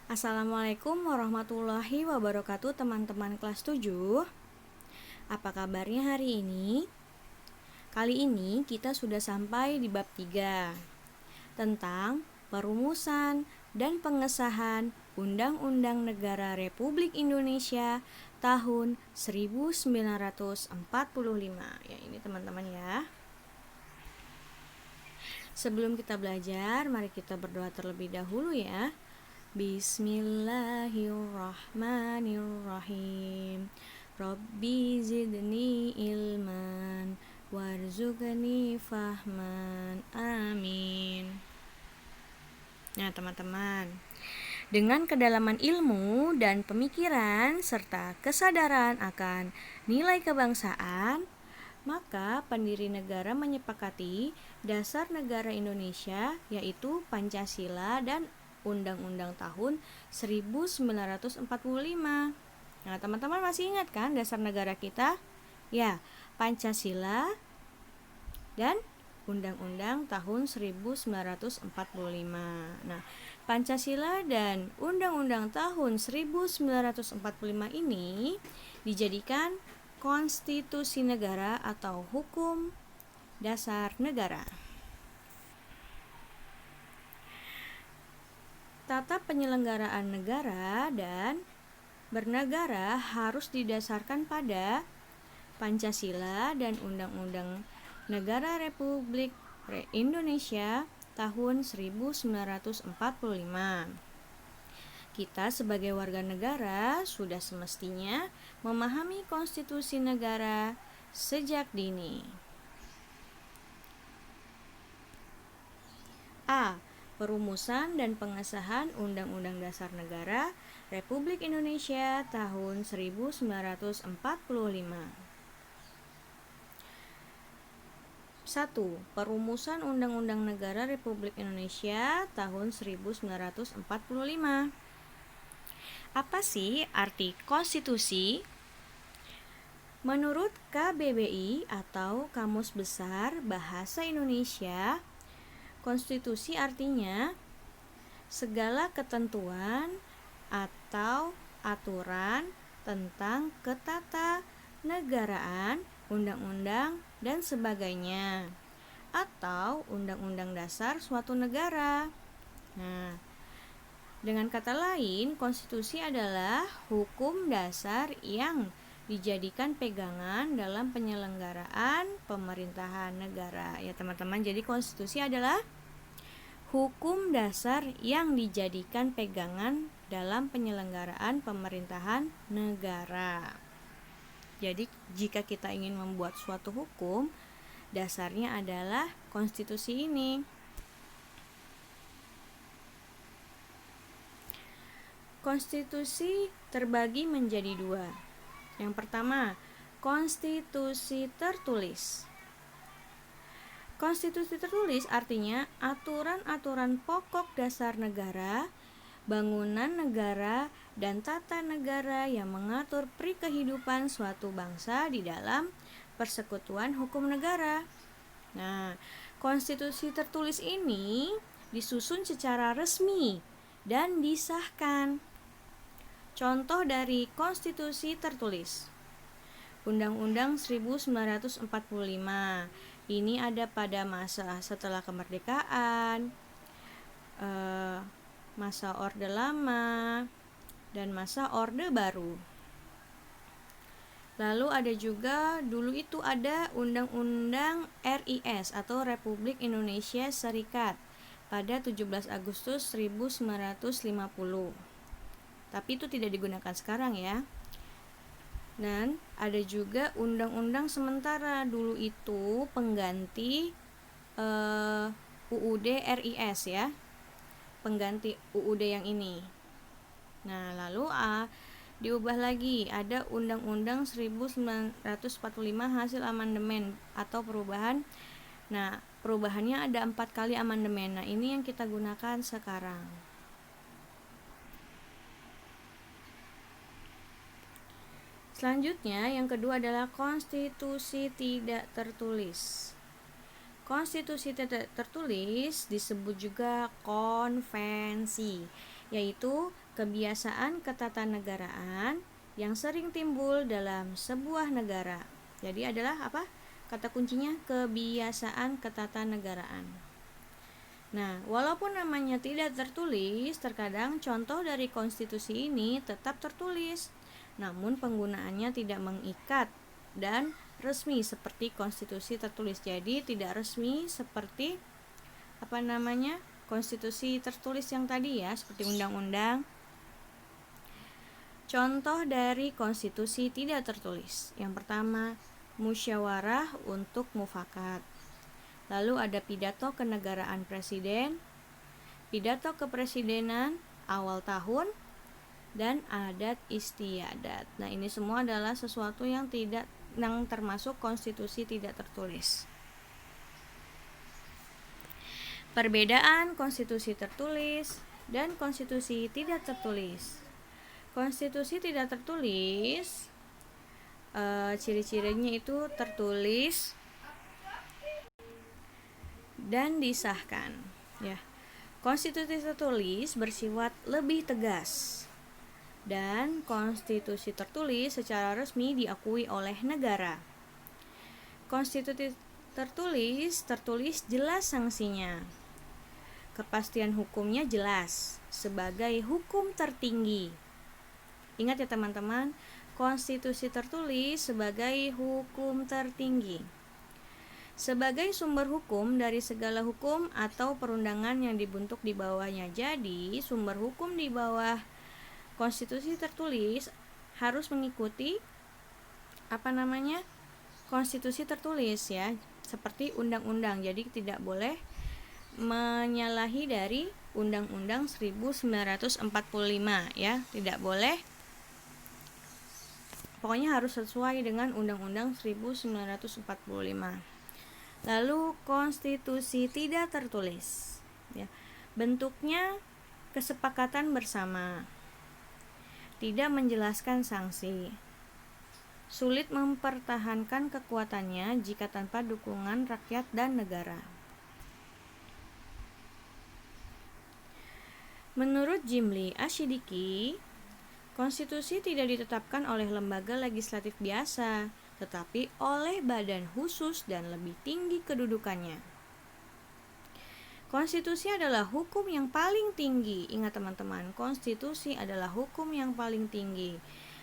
Assalamualaikum warahmatullahi wabarakatuh teman-teman kelas 7. Apa kabarnya hari ini? Kali ini kita sudah sampai di bab 3 tentang perumusan dan pengesahan Undang-Undang Negara Republik Indonesia tahun 1945. Ya, ini teman-teman ya. Sebelum kita belajar, mari kita berdoa terlebih dahulu ya. Bismillahirrahmanirrahim. Rabbi zidni ilman warzuqni fahman. Amin. Nah, teman-teman, dengan kedalaman ilmu dan pemikiran serta kesadaran akan nilai kebangsaan, maka pendiri negara menyepakati dasar negara Indonesia, yaitu Pancasila dan Undang-Undang tahun 1945. Nah, teman-teman masih ingat kan dasar negara kita? Ya, Pancasila dan Undang-Undang tahun 1945. Nah, Pancasila dan Undang-Undang tahun 1945 ini dijadikan konstitusi negara atau hukum dasar negara. Tata penyelenggaraan negara dan bernegara harus didasarkan pada Pancasila dan Undang-Undang Negara Republik Indonesia tahun 1945. Kita sebagai warga negara sudah semestinya memahami konstitusi negara sejak dini. A. Perumusan dan pengesahan Undang-Undang Dasar Negara Republik Indonesia tahun 1945. 1. Perumusan Undang-Undang Negara Republik Indonesia tahun 1945. Apa sih arti konstitusi? Menurut KBBI atau Kamus Besar Bahasa Indonesia, konstitusi artinya segala ketentuan atau aturan tentang ketatanegaraan, undang-undang, dan sebagainya, atau undang-undang dasar suatu negara. Nah, dengan kata lain, konstitusi adalah hukum dasar yang dijadikan pegangan dalam penyelenggaraan pemerintahan negara. Ya teman-teman, jadi konstitusi adalah hukum dasar yang dijadikan pegangan dalam penyelenggaraan pemerintahan negara. Jadi jika kita ingin membuat suatu hukum, dasarnya adalah konstitusi ini. Konstitusi terbagi menjadi dua. Yang pertama, konstitusi tertulis. Konstitusi tertulis artinya aturan-aturan pokok dasar negara, bangunan negara, dan tata negara yang mengatur perikehidupan suatu bangsa di dalam persekutuan hukum negara. Nah, konstitusi tertulis ini disusun secara resmi dan disahkan. Contoh dari konstitusi tertulis: Undang-Undang 1945. Ini ada pada masa setelah kemerdekaan, masa Orde Lama, dan masa Orde Baru. Lalu ada juga dulu itu ada Undang-Undang RIS atau Republik Indonesia Serikat pada 17 Agustus 1950. Tapi itu tidak digunakan sekarang ya. Dan ada juga undang-undang sementara, dulu itu pengganti UUD RIS ya, pengganti UUD yang ini. Nah, lalu diubah lagi, ada Undang-Undang 1945 hasil amandemen atau perubahan. Nah, perubahannya ada 4 kali amandemen. Nah, ini yang kita gunakan sekarang. Selanjutnya, yang kedua adalah konstitusi tidak tertulis. Konstitusi tidak tertulis disebut juga konvensi. yaitu kebiasaan ketatanegaraan yang sering timbul dalam sebuah negara. Jadi adalah apa? Kata kuncinya kebiasaan ketatanegaraan. Nah, walaupun namanya tidak tertulis, terkadang contoh dari konstitusi ini tetap tertulis, namun penggunaannya tidak mengikat dan resmi seperti konstitusi tertulis. Jadi tidak resmi seperti konstitusi tertulis yang tadi ya, seperti undang-undang. Contoh dari konstitusi tidak tertulis. Yang pertama, musyawarah untuk mufakat. Lalu ada pidato kenegaraan presiden, pidato kepresidenan awal tahun, dan adat istiadat. Nah, ini semua adalah sesuatu yang termasuk konstitusi tidak tertulis. Perbedaan konstitusi tertulis dan konstitusi tidak tertulis. Konstitusi tidak tertulis, ciri-cirinya itu tertulis dan disahkan. Ya, konstitusi tertulis bersifat lebih tegas, dan konstitusi tertulis secara resmi diakui oleh negara. Konstitusi tertulis jelas sanksinya. Kepastian hukumnya jelas sebagai hukum tertinggi. Ingat ya teman-teman, konstitusi tertulis sebagai hukum tertinggi. Sebagai sumber hukum dari segala hukum atau perundangan yang dibentuk di bawahnya. Jadi, sumber hukum di bawah konstitusi tertulis harus mengikuti konstitusi tertulis ya, seperti undang-undang. Jadi tidak boleh menyalahi dari Undang-Undang 1945 ya, tidak boleh. Pokoknya harus sesuai dengan Undang-Undang 1945. Lalu konstitusi tidak tertulis ya. Bentuknya kesepakatan bersama. Tidak menjelaskan sanksi. Sulit mempertahankan kekuatannya jika tanpa dukungan rakyat dan negara. Menurut Jimli Asyidiki, konstitusi tidak ditetapkan oleh lembaga legislatif biasa, tetapi oleh badan khusus dan lebih tinggi kedudukannya. Konstitusi adalah hukum yang paling tinggi. Ingat teman-teman, konstitusi adalah hukum yang paling tinggi.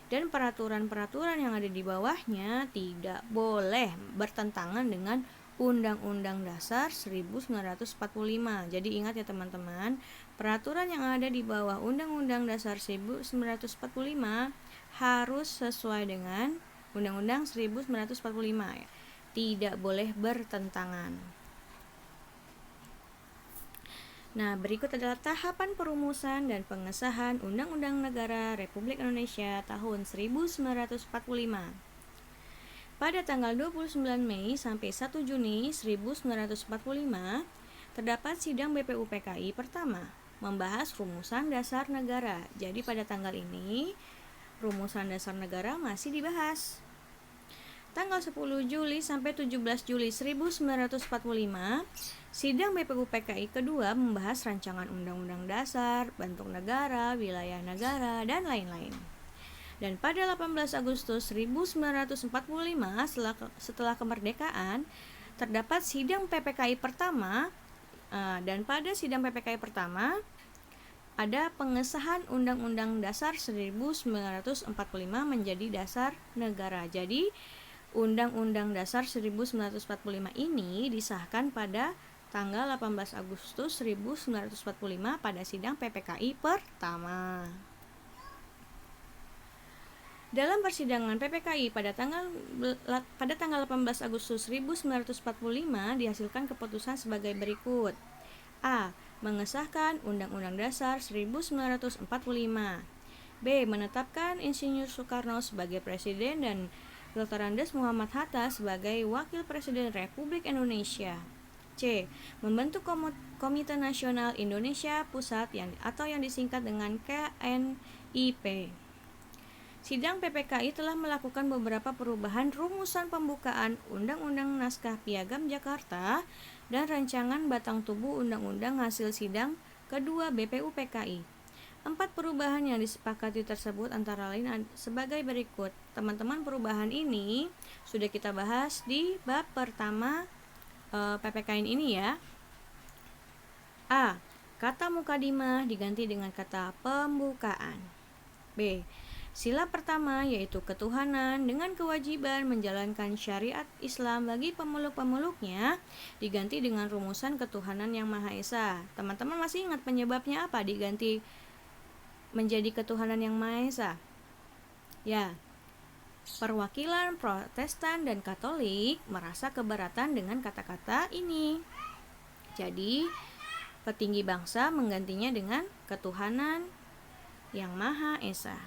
Dan peraturan-peraturan yang ada di bawahnya tidak boleh bertentangan dengan Undang-Undang Dasar 1945. Jadi ingat ya teman-teman, peraturan yang ada di bawah Undang-Undang Dasar 1945 harus sesuai dengan Undang-Undang 1945 ya. Tidak boleh bertentangan. Nah, berikut adalah tahapan perumusan dan pengesahan Undang-Undang Negara Republik Indonesia tahun 1945. Pada tanggal 29 Mei sampai 1 Juni 1945, terdapat sidang BPUPKI pertama membahas rumusan dasar negara. Jadi pada tanggal ini, rumusan dasar negara masih dibahas. Tanggal 10 Juli sampai 17 Juli 1945, sidang BPUPKI kedua membahas rancangan Undang-Undang Dasar, bentuk negara, wilayah negara, dan lain-lain. Dan pada 18 Agustus 1945, setelah kemerdekaan, terdapat sidang PPKI pertama, dan pada sidang PPKI pertama ada pengesahan Undang-Undang Dasar 1945 menjadi dasar negara. Jadi Undang-Undang Dasar 1945 ini disahkan pada tanggal 18 Agustus 1945 pada sidang PPKI pertama. Dalam persidangan PPKI pada tanggal 18 Agustus 1945 dihasilkan keputusan sebagai berikut. A. Mengesahkan Undang-Undang Dasar 1945. B. Menetapkan Insinyur Soekarno sebagai Presiden dan Dr. Andes Muhammad Hatta sebagai Wakil Presiden Republik Indonesia. C. Membentuk Komite Nasional Indonesia Pusat atau yang disingkat dengan KNIP. Sidang PPKI telah melakukan beberapa perubahan rumusan pembukaan Undang-Undang Naskah Piagam Jakarta dan rancangan batang tubuh Undang-Undang hasil sidang kedua BPUPKI. 4 perubahan yang disepakati tersebut antara lain sebagai berikut. Teman-teman, perubahan ini sudah kita bahas di bab pertama PPKN ini ya. A. Kata mukadimah diganti dengan kata pembukaan. B. Sila pertama yaitu ketuhanan dengan kewajiban menjalankan syariat Islam bagi pemeluk-pemeluknya diganti dengan rumusan ketuhanan yang Maha Esa. Teman-teman masih ingat penyebabnya apa diganti menjadi ketuhanan yang Maha Esa? Ya, perwakilan Protestan dan Katolik merasa keberatan dengan kata-kata ini. Jadi, petinggi bangsa menggantinya dengan ketuhanan yang Maha Esa.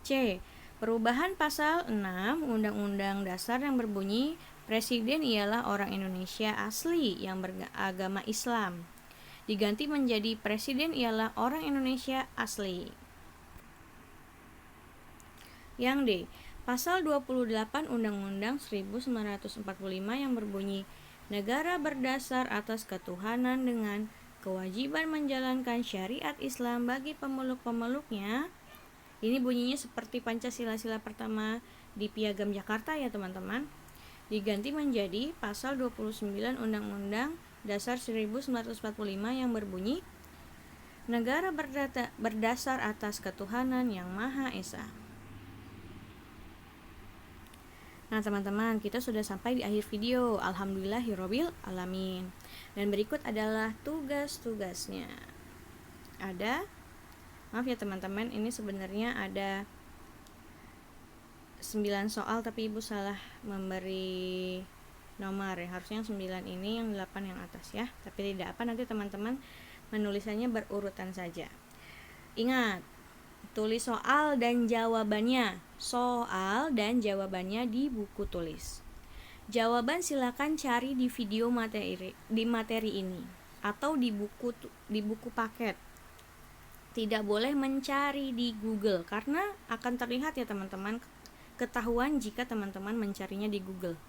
C. Perubahan pasal 6 Undang-Undang Dasar yang berbunyi Presiden ialah orang Indonesia asli yang beragama Islam diganti menjadi Presiden ialah orang Indonesia asli. Yang D. Pasal 28 Undang-Undang 1945 yang berbunyi negara berdasar atas ketuhanan dengan kewajiban menjalankan syariat Islam bagi pemeluk-pemeluknya. Ini bunyinya seperti Pancasila pertama di Piagam Jakarta ya teman-teman. Diganti menjadi pasal 29 Undang-Undang Dasar 1945 yang berbunyi negara berdasar atas ketuhanan yang Maha Esa. Nah teman-teman, kita sudah sampai di akhir video. Alhamdulillahirabbil alamin. Dan berikut adalah tugas-tugasnya. Maaf ya teman-teman, ini sebenarnya ada 9 soal tapi ibu salah memberi nomor ya. Harusnya yang 9 ini, yang 8 yang atas ya. Tapi tidak apa, nanti teman-teman menulisannya berurutan saja. Ingat, tulis soal dan jawabannya di buku tulis. Jawaban silakan cari di video materi ini atau di buku paket. Tidak boleh mencari di Google karena akan terlihat ya teman-teman, ketahuan jika teman-teman mencarinya di Google.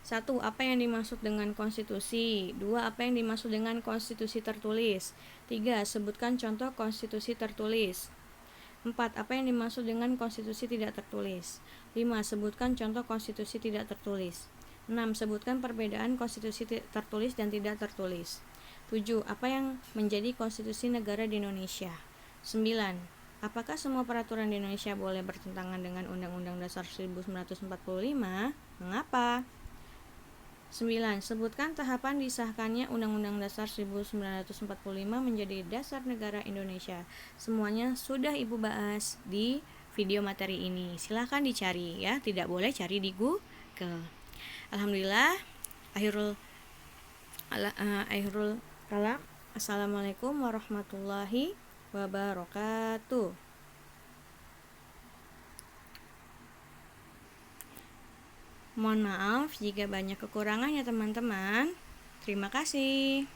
1. Apa yang dimaksud dengan konstitusi? 2. Apa yang dimaksud dengan konstitusi tertulis? 3. Sebutkan contoh konstitusi tertulis. 4. Apa yang dimaksud dengan konstitusi tidak tertulis? 5. Sebutkan contoh konstitusi tidak tertulis. 6. Sebutkan perbedaan konstitusi tertulis dan tidak tertulis. 7. Apa yang menjadi konstitusi negara di Indonesia? 9. Apakah semua peraturan di Indonesia boleh bertentangan dengan Undang-Undang Dasar 1945? Mengapa? 9. Sebutkan tahapan disahkannya Undang-Undang Dasar 1945 menjadi dasar negara Indonesia. Semuanya sudah ibu bahas di video materi ini. Silahkan dicari ya, tidak boleh cari di Google. Alhamdulillah, akhirul kalam. Assalamualaikum warahmatullahi wabarakatuh. Mohon maaf jika banyak kekurangannya teman-teman. Terima kasih.